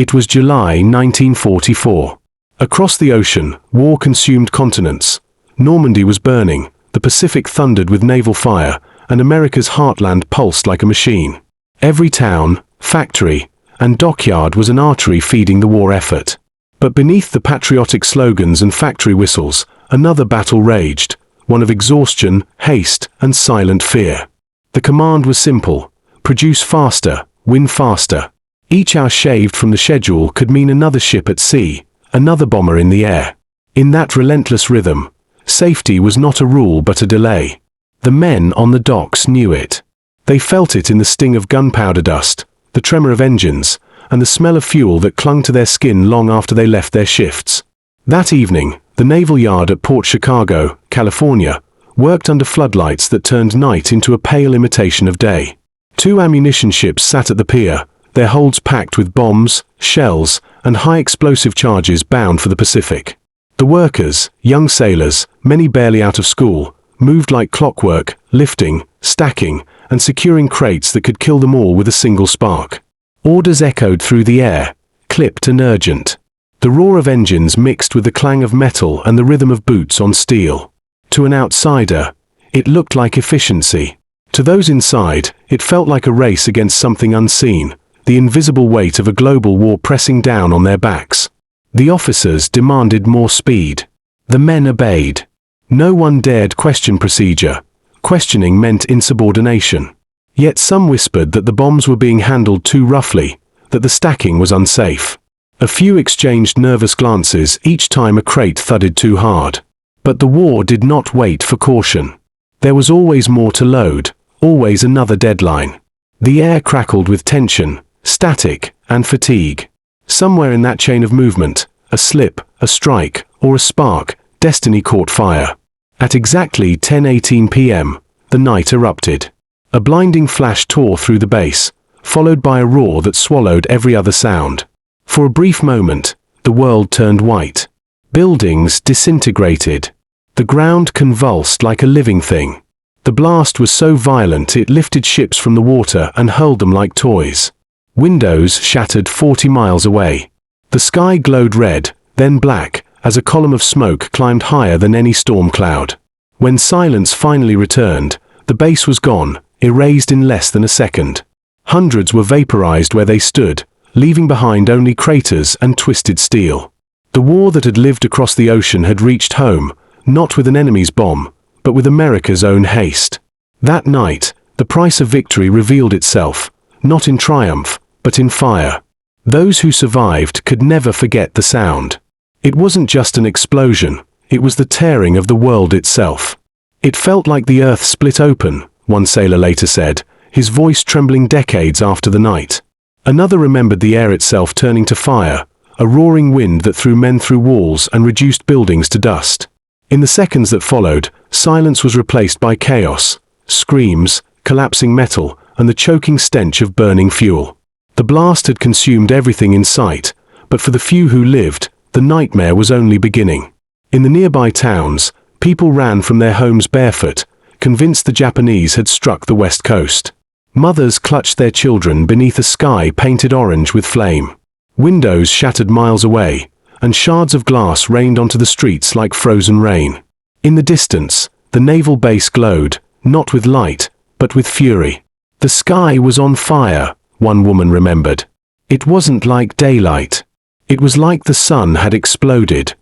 It was July 1944. Across the ocean, war consumed continents. Normandy was burning, the Pacific thundered with naval fire, and America's heartland pulsed like a machine. Every town, factory, and dockyard was an artery feeding the war effort. But beneath the patriotic slogans and factory whistles, another battle raged, one of exhaustion, haste, and silent fear. The command was simple: produce faster, win faster. Each hour shaved from the schedule could mean another ship at sea, another bomber in the air. In that relentless rhythm, safety was not a rule but a delay. The men on the docks knew it. They felt it in the sting of gunpowder dust, the tremor of engines, and the smell of fuel that clung to their skin long after they left their shifts. That evening, the naval yard at Port Chicago, California, worked under floodlights that turned night into a pale imitation of day. 2 ammunition ships sat at the pier, their holds packed with bombs, shells, and high-explosive charges bound for the Pacific. The workers, young sailors, many barely out of school, moved like clockwork, lifting, stacking, and securing crates that could kill them all with a single spark. Orders echoed through the air, clipped and urgent. The roar of engines mixed with the clang of metal and the rhythm of boots on steel. To an outsider, it looked like efficiency. To those inside, it felt like a race against something unseen, the invisible weight of a global war pressing down on their backs. The officers demanded more speed. The men obeyed. No one dared question procedure. Questioning meant insubordination. Yet some whispered that the bombs were being handled too roughly, that the stacking was unsafe. A few exchanged nervous glances each time a crate thudded too hard. But the war did not wait for caution. There was always more to load, always another deadline. The air crackled with tension, static, and fatigue. Somewhere in that chain of movement, a slip, a strike, or a spark, destiny caught fire. At exactly 10:18 p.m., the night erupted. A blinding flash tore through the base, followed by a roar that swallowed every other sound. For a brief moment, the world turned white. Buildings disintegrated. The ground convulsed like a living thing. The blast was so violent it lifted ships from the water and hurled them like toys. Windows shattered 40 miles away. The sky glowed red, then black, as a column of smoke climbed higher than any storm cloud. When silence finally returned, the base was gone, erased in less than a second. Hundreds were vaporized where they stood, leaving behind only craters and twisted steel. The war that had lived across the ocean had reached home, not with an enemy's bomb, but with America's own haste. That night, the price of victory revealed itself, not in triumph, but in fire. Those who survived could never forget the sound. It wasn't just an explosion, it was the tearing of the world itself. It felt like the earth split open, one sailor later said, his voice trembling decades after the night. Another remembered the air itself turning to fire, a roaring wind that threw men through walls and reduced buildings to dust. In the seconds that followed, silence was replaced by chaos, screams, collapsing metal, and the choking stench of burning fuel. The blast had consumed everything in sight, but for the few who lived, the nightmare was only beginning. In the nearby towns, people ran from their homes barefoot, convinced the Japanese had struck the west coast. Mothers clutched their children beneath a sky painted orange with flame. Windows shattered miles away, and shards of glass rained onto the streets like frozen rain. In the distance, the naval base glowed, not with light, but with fury. The sky was on fire, one woman remembered. It wasn't like daylight. It was like the sun had exploded.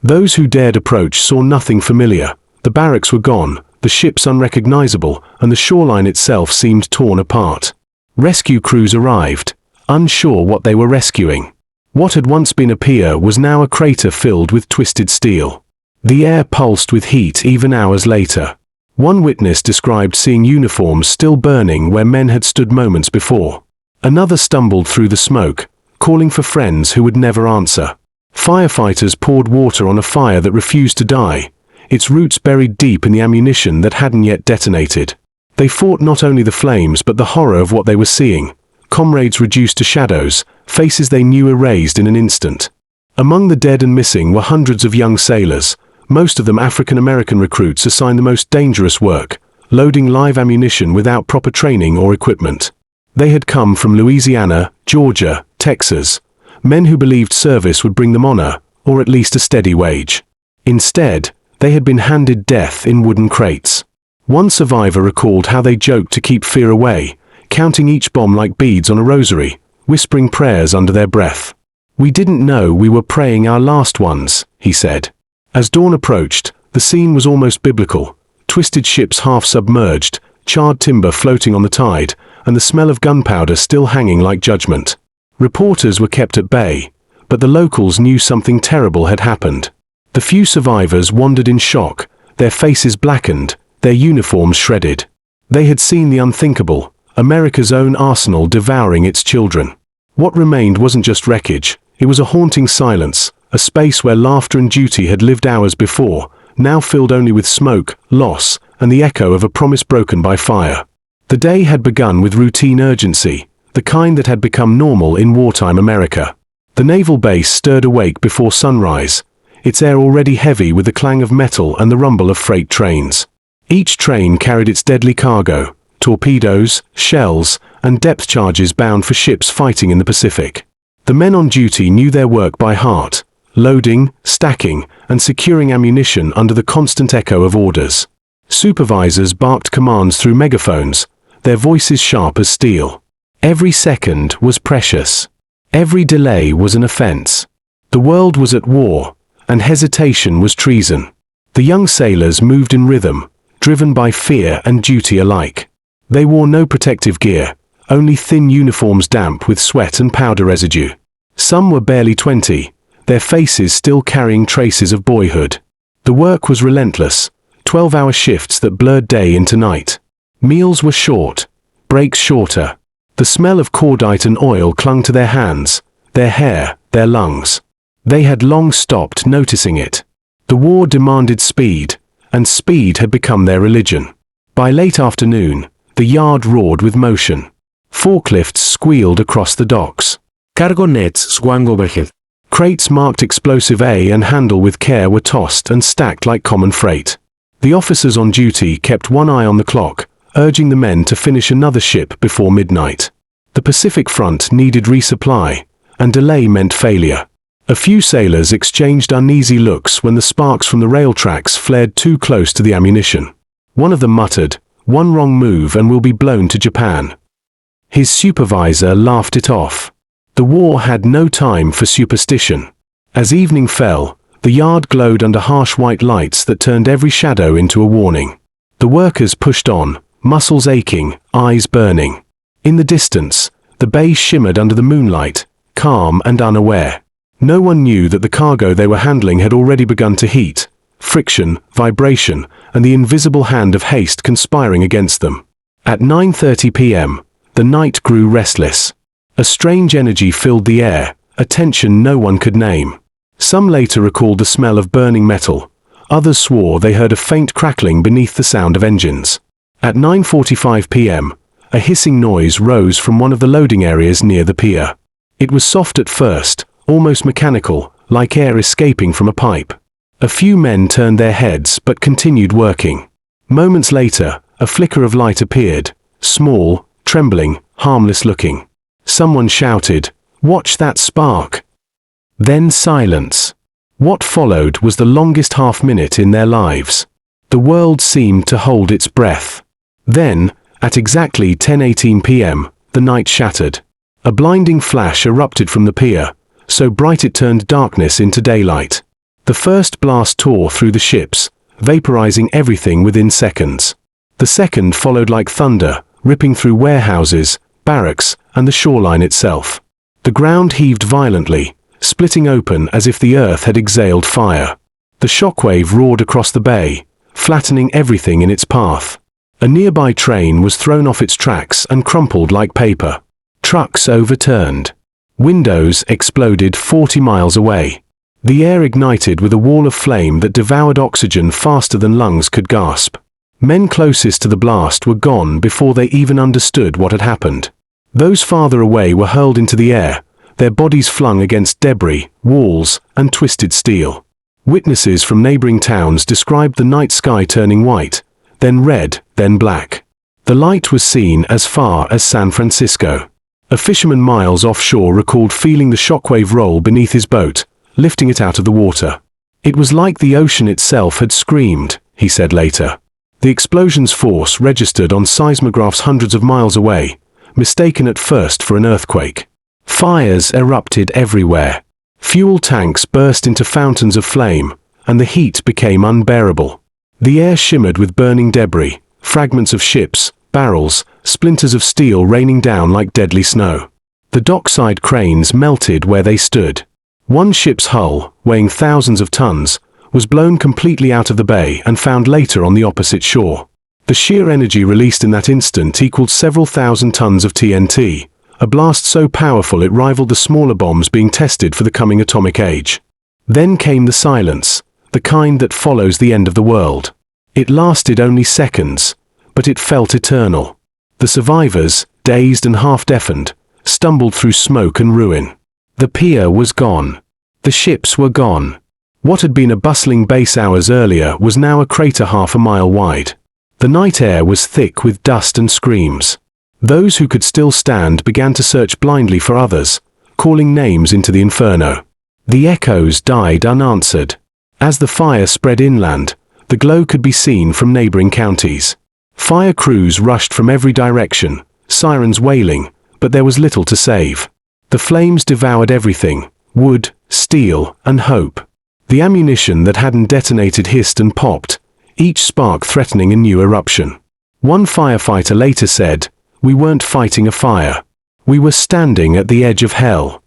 Those who dared approach saw nothing familiar. The barracks were gone, the ships unrecognizable, and the shoreline itself seemed torn apart. Rescue crews arrived, unsure what they were rescuing. What had once been a pier was now a crater filled with twisted steel. The air pulsed with heat even hours later. One witness described seeing uniforms still burning where men had stood moments before. Another stumbled through the smoke, calling for friends who would never answer. Firefighters poured water on a fire that refused to die, its roots buried deep in the ammunition that hadn't yet detonated. They fought not only the flames but the horror of what they were seeing. Comrades reduced to shadows, faces they knew erased in an instant. Among the dead and missing were hundreds of young sailors, most of them African-American recruits assigned the most dangerous work, loading live ammunition without proper training or equipment. They had come from Louisiana, Georgia, Texas, men who believed service would bring them honor, or at least a steady wage. Instead, they had been handed death in wooden crates. One survivor recalled how they joked to keep fear away, counting each bomb like beads on a rosary, whispering prayers under their breath. "We didn't know we were praying our last ones," he said. As dawn approached, the scene was almost biblical. Twisted ships half submerged, charred timber floating on the tide, and the smell of gunpowder still hanging like judgment. Reporters were kept at bay, but the locals knew something terrible had happened. The few survivors wandered in shock, their faces blackened, their uniforms shredded. They had seen the unthinkable, America's own arsenal devouring its children. What remained wasn't just wreckage, it was a haunting silence, a space where laughter and duty had lived hours before, now filled only with smoke, loss, and the echo of a promise broken by fire. The day had begun with routine urgency, the kind that had become normal in wartime America. The naval base stirred awake before sunrise, its air already heavy with the clang of metal and the rumble of freight trains. Each train carried its deadly cargo, torpedoes, shells, and depth charges bound for ships fighting in the Pacific. The men on duty knew their work by heart, loading, stacking, and securing ammunition under the constant echo of orders. Supervisors barked commands through megaphones, their voices sharp as steel. Every second was precious. Every delay was an offense. The world was at war, and hesitation was treason. The young sailors moved in rhythm, driven by fear and duty alike. They wore no protective gear, only thin uniforms damp with sweat and powder residue. Some were barely 20, their faces still carrying traces of boyhood. The work was relentless, 12-hour shifts that blurred day into night. Meals were short, breaks shorter. The smell of cordite and oil clung to their hands, their hair, their lungs. They had long stopped noticing it. The war demanded speed, and speed had become their religion. By late afternoon, the yard roared with motion. Forklifts squealed across the docks. Cargo nets swung overhead. Crates marked explosive A and handle with care were tossed and stacked like common freight. The officers on duty kept one eye on the clock, urging the men to finish another ship before midnight. The Pacific front needed resupply, and delay meant failure. A few sailors exchanged uneasy looks when the sparks from the rail tracks flared too close to the ammunition. One of them muttered, "One wrong move and we'll be blown to Japan." His supervisor laughed it off. The war had no time for superstition. As evening fell, the yard glowed under harsh white lights that turned every shadow into a warning. The workers pushed on, muscles aching, eyes burning. In the distance, the bay shimmered under the moonlight, calm and unaware. No one knew that the cargo they were handling had already begun to heat, friction, vibration, and the invisible hand of haste conspiring against them. At 9:30 p.m., the night grew restless. A strange energy filled the air, a tension no one could name. Some later recalled the smell of burning metal. Others swore they heard a faint crackling beneath the sound of engines. At 9:45 p.m., a hissing noise rose from one of the loading areas near the pier. It was soft at first, almost mechanical, like air escaping from a pipe. A few men turned their heads but continued working. Moments later, a flicker of light appeared, small, trembling, harmless looking. Someone shouted, "Watch that spark!" Then silence. What followed was the longest half-minute in their lives. The world seemed to hold its breath. Then, at exactly 10:18 p.m., the night shattered. A blinding flash erupted from the pier, so bright it turned darkness into daylight. The first blast tore through the ships, vaporizing everything within seconds. The second followed like thunder, ripping through warehouses, barracks, and the shoreline itself. The ground heaved violently, splitting open as if the earth had exhaled fire. The shockwave roared across the bay, flattening everything in its path. A nearby train was thrown off its tracks and crumpled like paper. Trucks overturned. Windows exploded 40 miles away. The air ignited with a wall of flame that devoured oxygen faster than lungs could gasp. Men closest to the blast were gone before they even understood what had happened. Those farther away were hurled into the air, their bodies flung against debris, walls, and twisted steel. Witnesses from neighboring towns described the night sky turning white, then red, then black. The light was seen as far as San Francisco. A fisherman miles offshore recalled feeling the shockwave roll beneath his boat, lifting it out of the water. It was like the ocean itself had screamed, he said later. The explosion's force registered on seismographs hundreds of miles away, mistaken at first for an earthquake. Fires erupted everywhere. Fuel tanks burst into fountains of flame, and the heat became unbearable. The air shimmered with burning debris, fragments of ships, barrels, splinters of steel raining down like deadly snow. The dockside cranes melted where they stood. One ship's hull, weighing thousands of tons, was blown completely out of the bay and found later on the opposite shore. The sheer energy released in that instant equaled several thousand tons of TNT, a blast so powerful it rivaled the smaller bombs being tested for the coming atomic age. Then came the silence, the kind that follows the end of the world. It lasted only seconds, but it felt eternal. The survivors, dazed and half-deafened, stumbled through smoke and ruin. The pier was gone. The ships were gone. What had been a bustling base hours earlier was now a crater half a mile wide. The night air was thick with dust and screams. Those who could still stand began to search blindly for others, calling names into the inferno. The echoes died unanswered. As the fire spread inland, the glow could be seen from neighboring counties. Fire crews rushed from every direction, sirens wailing, but there was little to save. The flames devoured everything: wood, steel, and hope. The ammunition that hadn't detonated hissed and popped, each spark threatening a new eruption. One firefighter later said, "We weren't fighting a fire. We were standing at the edge of hell."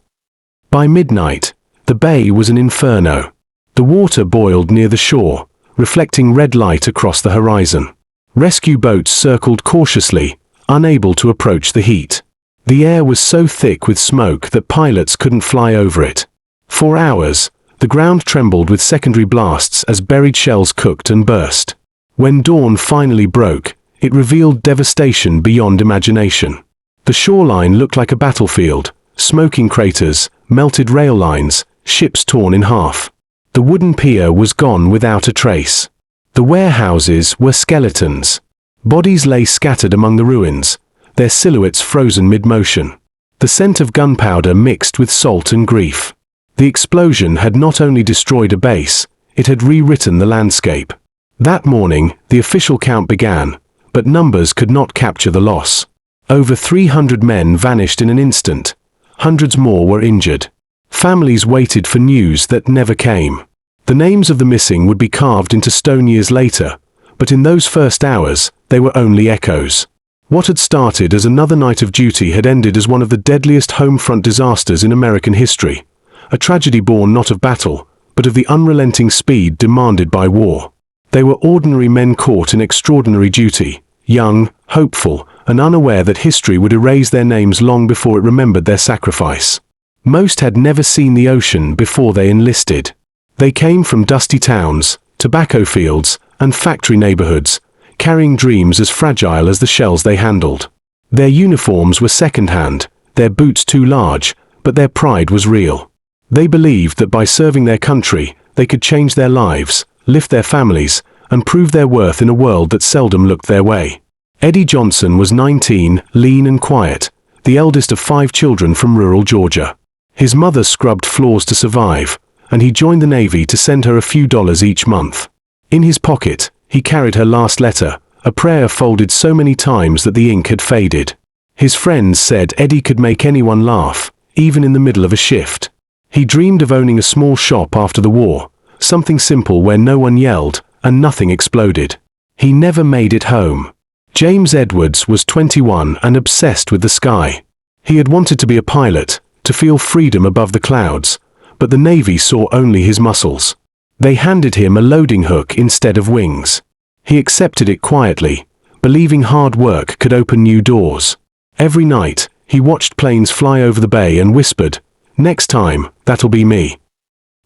By midnight, the bay was an inferno. The water boiled near the shore, reflecting red light across the horizon. Rescue boats circled cautiously, unable to approach the heat. The air was so thick with smoke that pilots couldn't fly over it. For hours, the ground trembled with secondary blasts as buried shells cooked and burst. When dawn finally broke, it revealed devastation beyond imagination. The shoreline looked like a battlefield: smoking craters, melted rail lines, ships torn in half. The wooden pier was gone without a trace. The warehouses were skeletons. Bodies lay scattered among the ruins, their silhouettes frozen mid-motion. The scent of gunpowder mixed with salt and grief. The explosion had not only destroyed a base, it had rewritten the landscape. That morning, the official count began, but numbers could not capture the loss. Over 300 men vanished in an instant. Hundreds more were injured. Families waited for news that never came. The names of the missing would be carved into stone years later, but in those first hours, they were only echoes. What had started as another night of duty had ended as one of the deadliest homefront disasters in American history. A tragedy born not of battle, but of the unrelenting speed demanded by war. They were ordinary men caught in extraordinary duty, young, hopeful, and unaware that history would erase their names long before it remembered their sacrifice. Most had never seen the ocean before they enlisted. They came from dusty towns, tobacco fields, and factory neighborhoods, carrying dreams as fragile as the shells they handled. Their uniforms were second-hand, their boots too large, but their pride was real. They believed that by serving their country, they could change their lives, lift their families, and prove their worth in a world that seldom looked their way. Eddie Johnson was 19, lean and quiet, the eldest of 5 children from rural Georgia. His mother scrubbed floors to survive, and he joined the Navy to send her a few dollars each month. In his pocket, he carried her last letter, a prayer folded so many times that the ink had faded. His friends said Eddie could make anyone laugh, even in the middle of a shift. He dreamed of owning a small shop after the war, something simple where no one yelled and nothing exploded. He never made it home. James Edwards was 21 and obsessed with the sky. He had wanted to be a pilot, to feel freedom above the clouds, but the Navy saw only his muscles. They handed him a loading hook instead of wings. He accepted it quietly, believing hard work could open new doors. Every night, he watched planes fly over the bay and whispered, "Next time, that'll be me."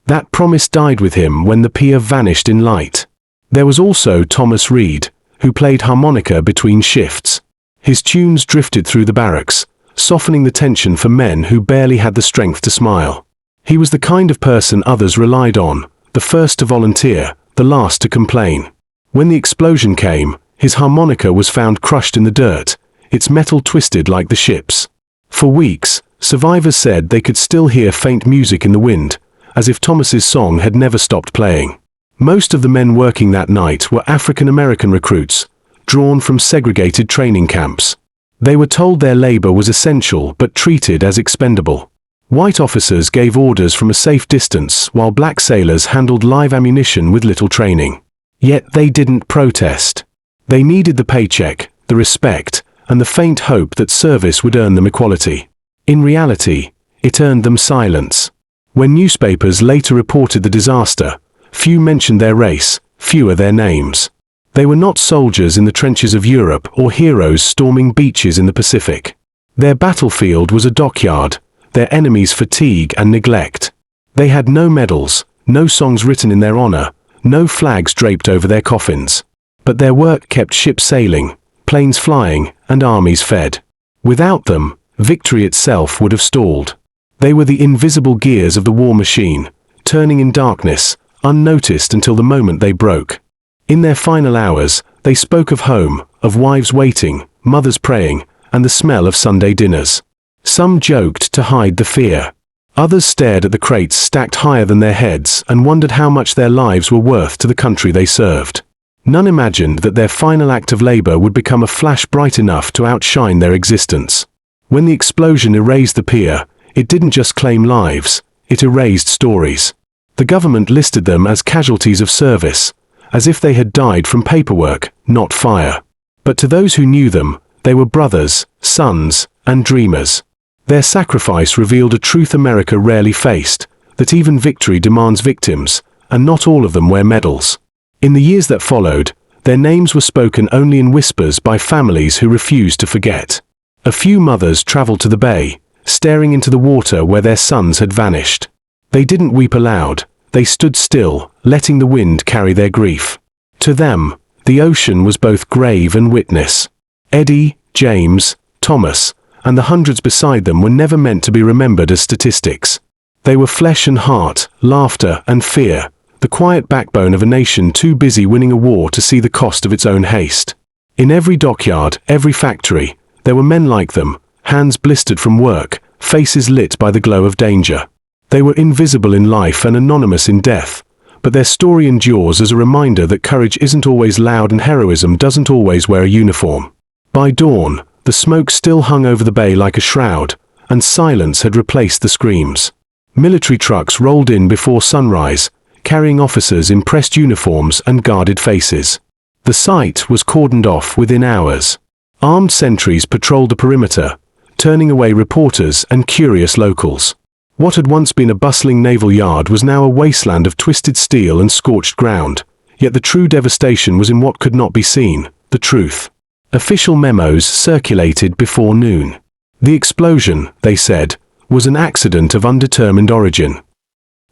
That promise died with him when the pier vanished in light. There was also Thomas Reed, who played harmonica between shifts. His tunes drifted through the barracks, softening the tension for men who barely had the strength to smile. He was the kind of person others relied on, the first to volunteer, the last to complain. When the explosion came, his harmonica was found crushed in the dirt, its metal twisted like the ship's. For weeks, survivors said they could still hear faint music in the wind, as if Thomas's song had never stopped playing. Most of the men working that night were African American recruits, drawn from segregated training camps. They were told their labor was essential but treated as expendable. White officers gave orders from a safe distance while black sailors handled live ammunition with little training. Yet they didn't protest. They needed the paycheck, the respect, and the faint hope that service would earn them equality. In reality, it earned them silence. When newspapers later reported the disaster, few mentioned their race, fewer their names. They were not soldiers in the trenches of Europe or heroes storming beaches in the Pacific. Their battlefield was a dockyard, their enemies' fatigue and neglect. They had no medals, no songs written in their honor, no flags draped over their coffins. But their work kept ships sailing, planes flying, and armies fed. Without them, victory itself would have stalled. They were the invisible gears of the war machine, turning in darkness, unnoticed until the moment they broke. In their final hours, they spoke of home, of wives waiting, mothers praying, and the smell of Sunday dinners. Some joked to hide the fear. Others stared at the crates stacked higher than their heads and wondered how much their lives were worth to the country they served. None imagined that their final act of labor would become a flash bright enough to outshine their existence. When the explosion erased the pier, it didn't just claim lives, it erased stories. The government listed them as casualties of service, as if they had died from paperwork, not fire. But to those who knew them, they were brothers, sons, and dreamers. Their sacrifice revealed a truth America rarely faced, that even victory demands victims, and not all of them wear medals. In the years that followed, their names were spoken only in whispers by families who refused to forget. A few mothers traveled to the bay, staring into the water where their sons had vanished. They didn't weep aloud, they stood still, letting the wind carry their grief. To them, the ocean was both grave and witness. Eddie, James, Thomas, and the hundreds beside them were never meant to be remembered as statistics. They were flesh and heart, laughter and fear, the quiet backbone of a nation too busy winning a war to see the cost of its own haste. In every dockyard, every factory, there were men like them, hands blistered from work, faces lit by the glow of danger. They were invisible in life and anonymous in death, but their story endures as a reminder that courage isn't always loud and heroism doesn't always wear a uniform. By dawn, the smoke still hung over the bay like a shroud, and silence had replaced the screams. Military trucks rolled in before sunrise, carrying officers in pressed uniforms and guarded faces. The site was cordoned off within hours. Armed sentries patrolled the perimeter, turning away reporters and curious locals. What had once been a bustling naval yard was now a wasteland of twisted steel and scorched ground, yet the true devastation was in what could not be seen, the truth. Official memos circulated before noon. The explosion, they said, was an accident of undetermined origin.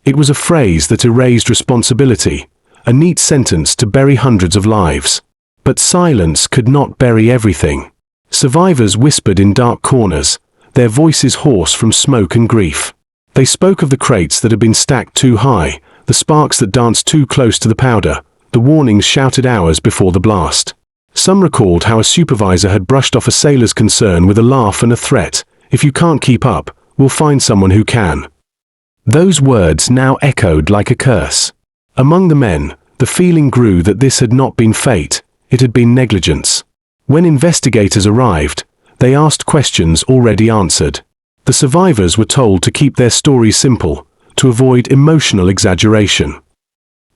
It was a phrase that erased responsibility, a neat sentence to bury hundreds of lives. But silence could not bury everything. Survivors whispered in dark corners, their voices hoarse from smoke and grief. They spoke of the crates that had been stacked too high, the sparks that danced too close to the powder, the warnings shouted hours before the blast. Some recalled how a supervisor had brushed off a sailor's concern with a laugh and a threat, "If you can't keep up, we'll find someone who can." Those words now echoed like a curse. Among the men, the feeling grew that this had not been fate, it had been negligence. When investigators arrived, they asked questions already answered. The survivors were told to keep their stories simple, to avoid emotional exaggeration.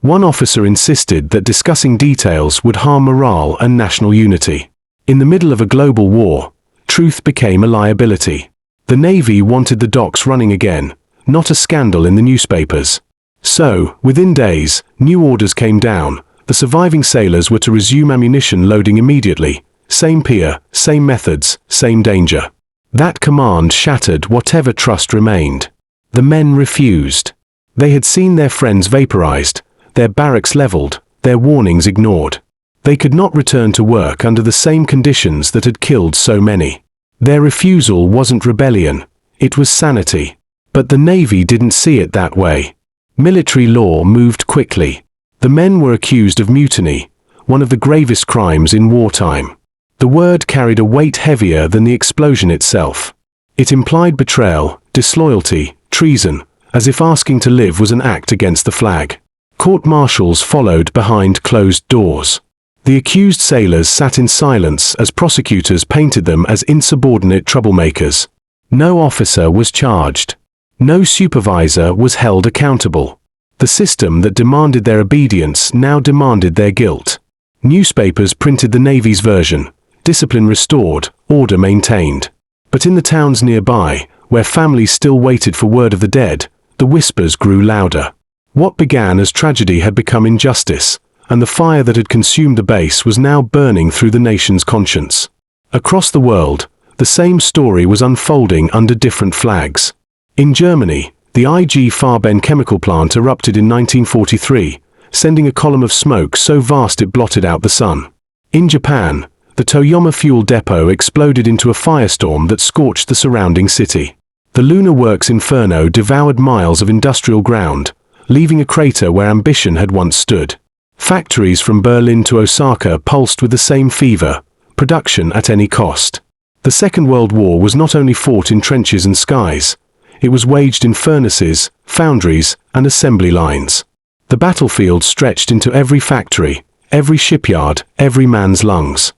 One officer insisted that discussing details would harm morale and national unity. In the middle of a global war, truth became a liability. The Navy wanted the docks running again, not a scandal in the newspapers. So, within days, new orders came down. The surviving sailors were to resume ammunition loading immediately. Same pier, same methods, same danger. That command shattered whatever trust remained. The men refused. They had seen their friends vaporized, their barracks leveled, their warnings ignored. They could not return to work under the same conditions that had killed so many. Their refusal wasn't rebellion, it was sanity. But the Navy didn't see it that way. Military law moved quickly. The men were accused of mutiny, one of the gravest crimes in wartime. The word carried a weight heavier than the explosion itself. It implied betrayal, disloyalty, treason, as if asking to live was an act against the flag. Court-martials followed behind closed doors. The accused sailors sat in silence as prosecutors painted them as insubordinate troublemakers. No officer was charged. No supervisor was held accountable. The system that demanded their obedience now demanded their guilt. Newspapers printed the Navy's version: discipline restored, order maintained. But in the towns nearby, where families still waited for word of the dead, the whispers grew louder. What began as tragedy had become injustice, and the fire that had consumed the base was now burning through the nation's conscience. Across the world, the same story was unfolding under different flags. In Germany, the IG Farben chemical plant erupted in 1943, sending a column of smoke so vast it blotted out the sun. In Japan, the Toyama fuel depot exploded into a firestorm that scorched the surrounding city. The lunar works inferno devoured miles of industrial ground, leaving a crater where ambition had once stood. Factories from Berlin to Osaka pulsed with the same fever: production at any cost. The Second World War was not only fought in trenches and skies, it was waged in furnaces, foundries, and assembly lines. The battlefield stretched into every factory, every shipyard, every man's lungs.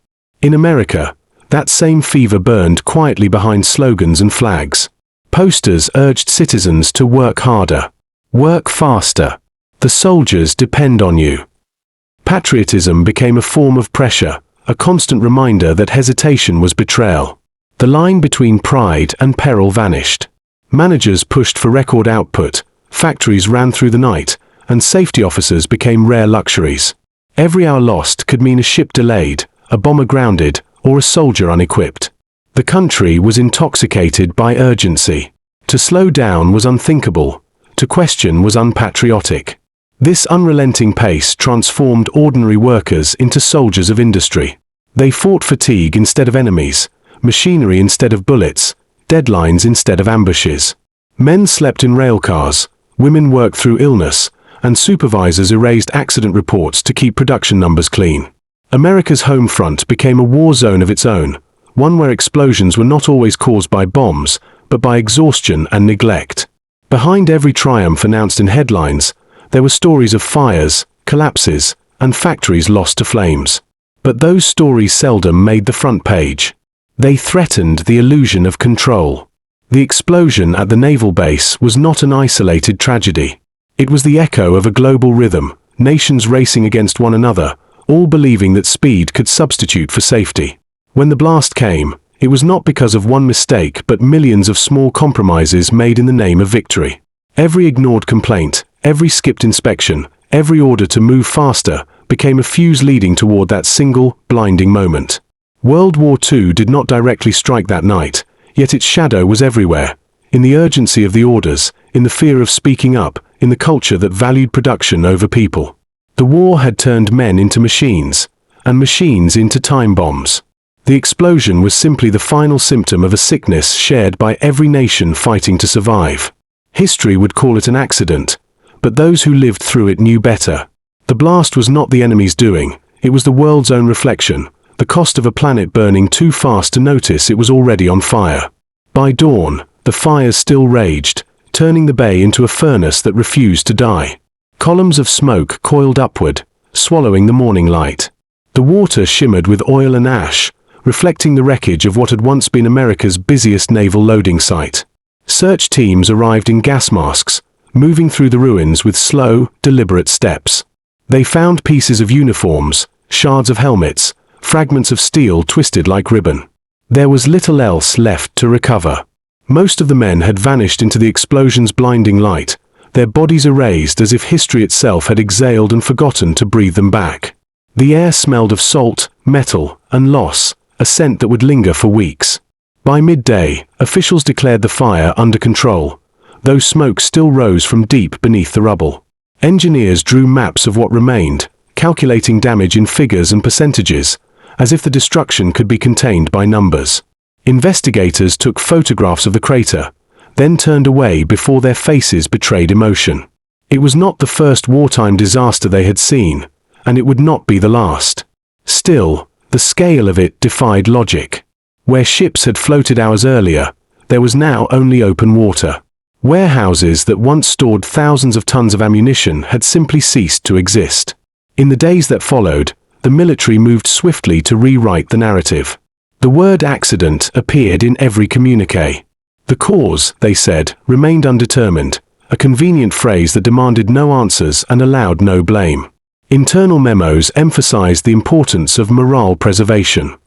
In America, that same fever burned quietly behind slogans and flags. Posters urged citizens to work harder, work faster. The soldiers depend on you. Patriotism became a form of pressure, a constant reminder that hesitation was betrayal. The line between pride and peril vanished. Managers pushed for record output, factories ran through the night, and safety officers became rare luxuries. Every hour lost could mean a ship delayed, a bomber grounded, or a soldier unequipped. The country was intoxicated by urgency. To slow down was unthinkable. To question was unpatriotic. This unrelenting pace transformed ordinary workers into soldiers of industry. They fought fatigue instead of enemies, machinery instead of bullets, deadlines instead of ambushes. Men slept in railcars, women worked through illness, and supervisors erased accident reports to keep production numbers clean. America's Homefront became a war zone of its own, one where explosions were not always caused by bombs, but by exhaustion and neglect. Behind every triumph announced in headlines, there were stories of fires, collapses, and factories lost to flames. But those stories seldom made the front page. They threatened the illusion of control. The explosion at the naval base was not an isolated tragedy. It was the echo of a global rhythm, nations racing against one another, all believing that speed could substitute for safety. When the blast came, it was not because of one mistake but millions of small compromises made in the name of victory. Every ignored complaint, every skipped inspection, every order to move faster, became a fuse leading toward that single, blinding moment. World War II did not directly strike that night, yet its shadow was everywhere, in the urgency of the orders, in the fear of speaking up, in the culture that valued production over people. The war had turned men into machines, and machines into time bombs. The explosion was simply the final symptom of a sickness shared by every nation fighting to survive. History would call it an accident, but those who lived through it knew better. The blast was not the enemy's doing, it was the world's own reflection, the cost of a planet burning too fast to notice it was already on fire. By dawn, the fires still raged, turning the bay into a furnace that refused to die. Columns of smoke coiled upward, swallowing the morning light. The water shimmered with oil and ash, reflecting the wreckage of what had once been America's busiest naval loading site. Search teams arrived in gas masks, moving through the ruins with slow, deliberate steps. They found pieces of uniforms, shards of helmets, fragments of steel twisted like ribbon. There was little else left to recover. Most of the men had vanished into the explosion's blinding light, their bodies erased as if history itself had exhaled and forgotten to breathe them back. The air smelled of salt, metal, and loss, a scent that would linger for weeks. By midday, officials declared the fire under control, though smoke still rose from deep beneath the rubble. Engineers drew maps of what remained, calculating damage in figures and percentages, as if the destruction could be contained by numbers. Investigators took photographs of the crater, then turned away before their faces betrayed emotion. It was not the first wartime disaster they had seen, and it would not be the last. Still, the scale of it defied logic. Where ships had floated hours earlier, There was now only open water. Warehouses that once stored thousands of tons of ammunition had simply ceased to exist. In the days that followed, the military moved swiftly to rewrite the narrative. The word accident appeared in every communiqué. The cause, they said, remained undetermined, a convenient phrase that demanded no answers and allowed no blame. Internal memos emphasized the importance of morale preservation.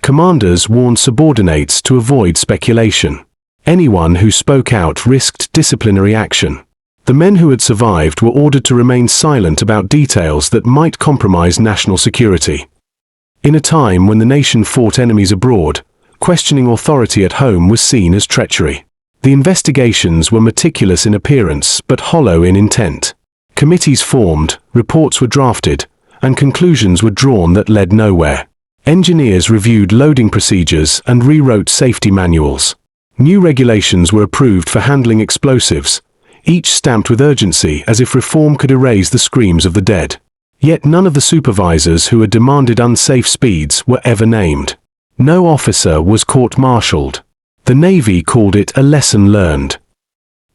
Commanders warned subordinates to avoid speculation. Anyone who spoke out risked disciplinary action. The men who had survived were ordered to remain silent about details that might compromise national security. In a time when the nation fought enemies abroad, questioning authority at home was seen as treachery. The investigations were meticulous in appearance but hollow in intent. Committees formed, reports were drafted, and conclusions were drawn that led nowhere. Engineers reviewed loading procedures and rewrote safety manuals. New regulations were approved for handling explosives, each stamped with urgency as if reform could erase the screams of the dead. Yet none of the supervisors who had demanded unsafe speeds were ever named. No officer was court-martialed. The Navy called it a lesson learned.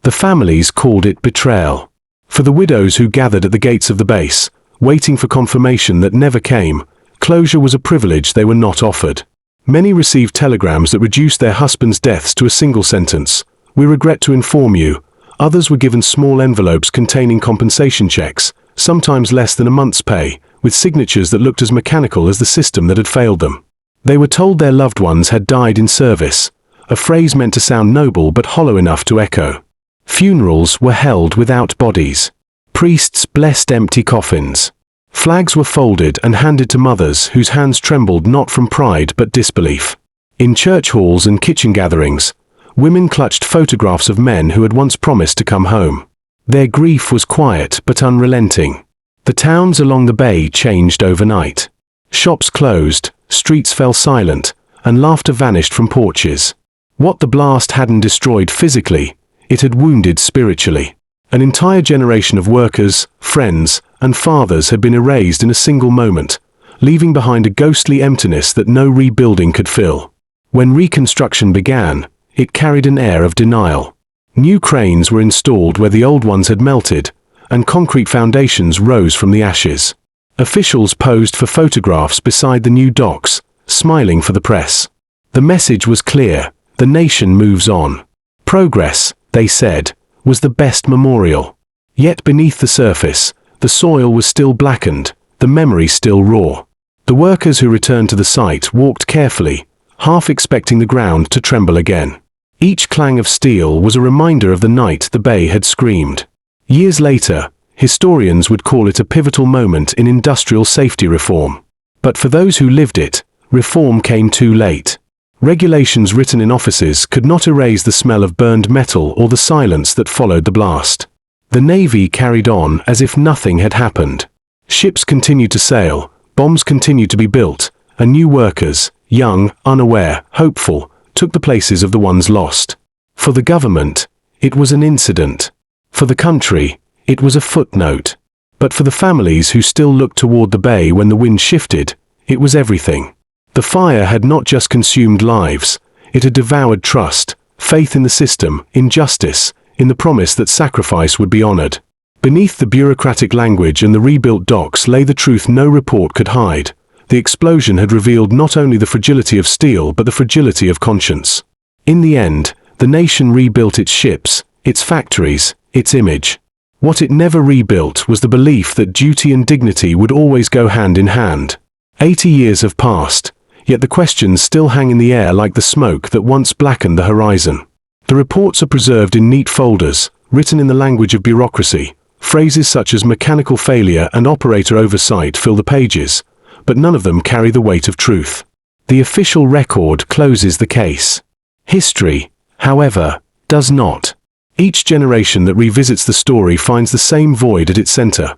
The families called it betrayal. For the widows who gathered at the gates of the base, waiting for confirmation that never came, closure was a privilege they were not offered. Many received telegrams that reduced their husbands' deaths to a single sentence: "We regret to inform you." Others were given small envelopes containing compensation checks, sometimes less than a month's pay, with signatures that looked as mechanical as the system that had failed them. They were told their loved ones had died in service, a phrase meant to sound noble but hollow enough to echo. Funerals were held without bodies. Priests blessed empty coffins. Flags were folded and handed to mothers whose hands trembled not from pride but disbelief. In church halls and kitchen gatherings, women clutched photographs of men who had once promised to come home. Their grief was quiet but unrelenting. The towns along the bay changed overnight. Shops closed, streets fell silent, and laughter vanished from porches. What the blast hadn't destroyed physically, it had wounded spiritually. An entire generation of workers, friends, and fathers had been erased in a single moment, leaving behind a ghostly emptiness that no rebuilding could fill. When reconstruction began, it carried an air of denial. New cranes were installed where the old ones had melted, and concrete foundations rose from the ashes. Officials posed for photographs beside the new docks, smiling for the press. The message was clear: the nation moves on. Progress, they said, was the best memorial. Yet beneath the surface, the soil was still blackened, the memory still raw. The workers who returned to the site walked carefully, half expecting the ground to tremble again. Each clang of steel was a reminder of the night the bay had screamed. Years later, historians would call it a pivotal moment in industrial safety reform. But for those who lived it, reform came too late. Regulations written in offices could not erase the smell of burned metal or the silence that followed the blast. The Navy carried on as if nothing had happened. Ships continued to sail, bombs continued to be built, and new workers, young, unaware, hopeful, took the places of the ones lost. For the government, it was an incident. For the country, it was a footnote. But for the families who still looked toward the bay when the wind shifted, it was everything. The fire had not just consumed lives, it had devoured trust, faith in the system, in justice, in the promise that sacrifice would be honored. Beneath the bureaucratic language and the rebuilt docks lay the truth no report could hide. The explosion had revealed not only the fragility of steel but the fragility of conscience. In the end, the nation rebuilt its ships, its factories, its image. What it never rebuilt was the belief that duty and dignity would always go hand in hand. 80 years have passed, yet the questions still hang in the air like the smoke that once blackened the horizon. The reports are preserved in neat folders, written in the language of bureaucracy. Phrases such as mechanical failure and operator oversight fill the pages, but none of them carry the weight of truth. The official record closes the case. History, however, does not. Each generation that revisits the story finds the same void at its center.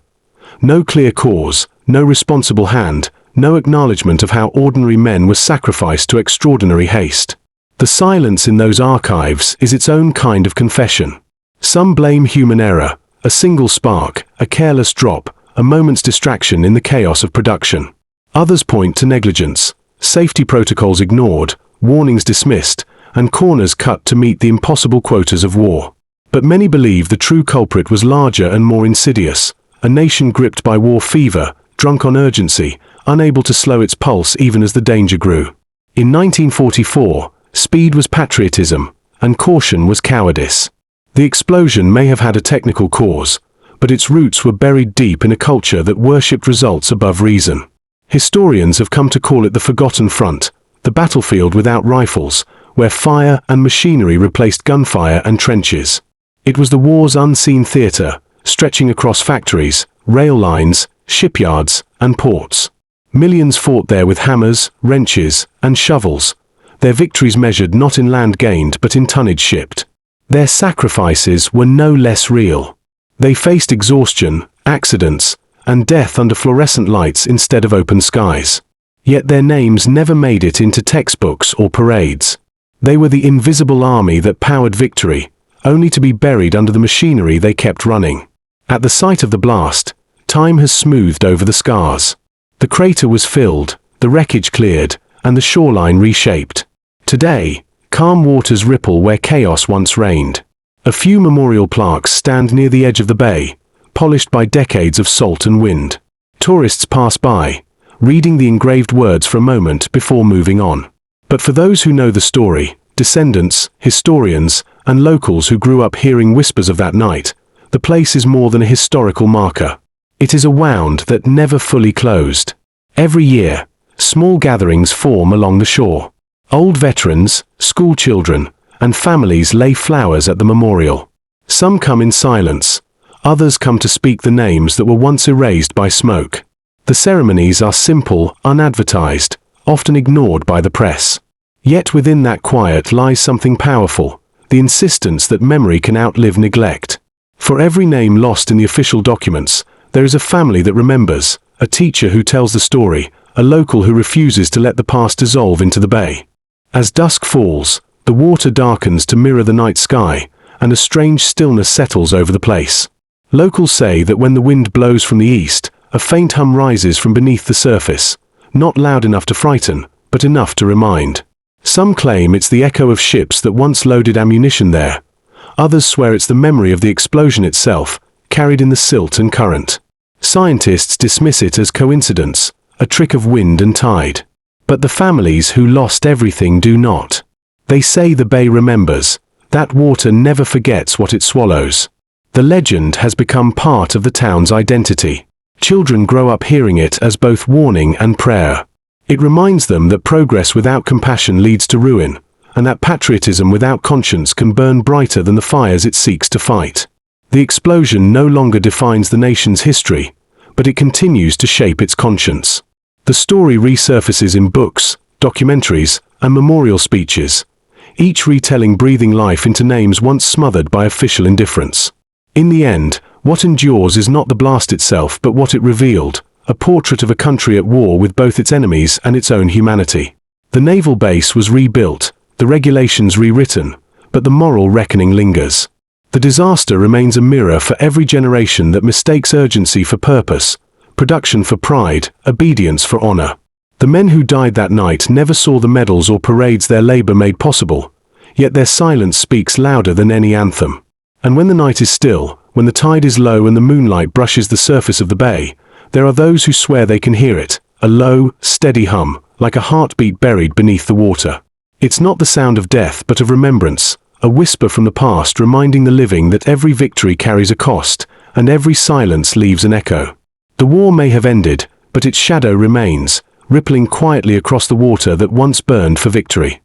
No clear cause, no responsible hand, no acknowledgement of how ordinary men were sacrificed to extraordinary haste. The silence in those archives is its own kind of confession. Some blame human error, a single spark, a careless drop, a moment's distraction in the chaos of production. Others point to negligence, safety protocols ignored, warnings dismissed, and corners cut to meet the impossible quotas of war. But many believe the true culprit was larger and more insidious, a nation gripped by war fever, drunk on urgency, unable to slow its pulse even as the danger grew. In 1944, speed was patriotism, and caution was cowardice. The explosion may have had a technical cause, but its roots were buried deep in a culture that worshipped results above reason. Historians have come to call it the Forgotten Front, the battlefield without rifles, where fire and machinery replaced gunfire and trenches. It was the war's unseen theater, stretching across factories, rail lines, shipyards, and ports. Millions fought there with hammers, wrenches, and shovels, their victories measured not in land gained but in tonnage shipped. Their sacrifices were no less real. They faced exhaustion, accidents, and death under fluorescent lights instead of open skies. Yet their names never made it into textbooks or parades. They were the invisible army that powered victory, only to be buried under the machinery they kept running. At the site of the blast, time has smoothed over the scars. The crater was filled, the wreckage cleared, and the shoreline reshaped. Today, calm waters ripple where chaos once reigned. A few memorial plaques stand near the edge of the bay, polished by decades of salt and wind. Tourists pass by, reading the engraved words for a moment before moving on. But for those who know the story, descendants, historians, and locals who grew up hearing whispers of that night, the place is more than a historical marker. It is a wound that never fully closed. Every year, small gatherings form along the shore. Old veterans, school children, and families lay flowers at the memorial. Some come in silence, others come to speak the names that were once erased by smoke. The ceremonies are simple, unadvertised, often ignored by the press. Yet within that quiet lies something powerful, the insistence that memory can outlive neglect. For every name lost in the official documents, there is a family that remembers, a teacher who tells the story, a local who refuses to let the past dissolve into the bay. As dusk falls, the water darkens to mirror the night sky, and a strange stillness settles over the place. Locals say that when the wind blows from the east, a faint hum rises from beneath the surface, not loud enough to frighten, but enough to remind. Some claim it's the echo of ships that once loaded ammunition there. Others swear it's the memory of the explosion itself, carried in the silt and current. Scientists dismiss it as coincidence, a trick of wind and tide. But the families who lost everything do not. They say the bay remembers, that water never forgets what it swallows. The legend has become part of the town's identity. Children grow up hearing it as both warning and prayer. It reminds them that progress without compassion leads to ruin, and that patriotism without conscience can burn brighter than the fires it seeks to fight. The explosion no longer defines the nation's history, but it continues to shape its conscience. The story resurfaces in books, documentaries, and memorial speeches, each retelling breathing life into names once smothered by official indifference. In the end, what endures is not the blast itself but what it revealed, a portrait of a country at war with both its enemies and its own humanity. The naval base was rebuilt, the regulations rewritten, but the moral reckoning lingers. The disaster remains a mirror for every generation that mistakes urgency for purpose, production for pride, obedience for honor. The men who died that night never saw the medals or parades their labor made possible, yet their silence speaks louder than any anthem. And when the night is still, when the tide is low and the moonlight brushes the surface of the bay, there are those who swear they can hear it, a low, steady hum, like a heartbeat buried beneath the water. It's not the sound of death but of remembrance, a whisper from the past reminding the living that every victory carries a cost, and every silence leaves an echo. The war may have ended, but its shadow remains, rippling quietly across the water that once burned for victory.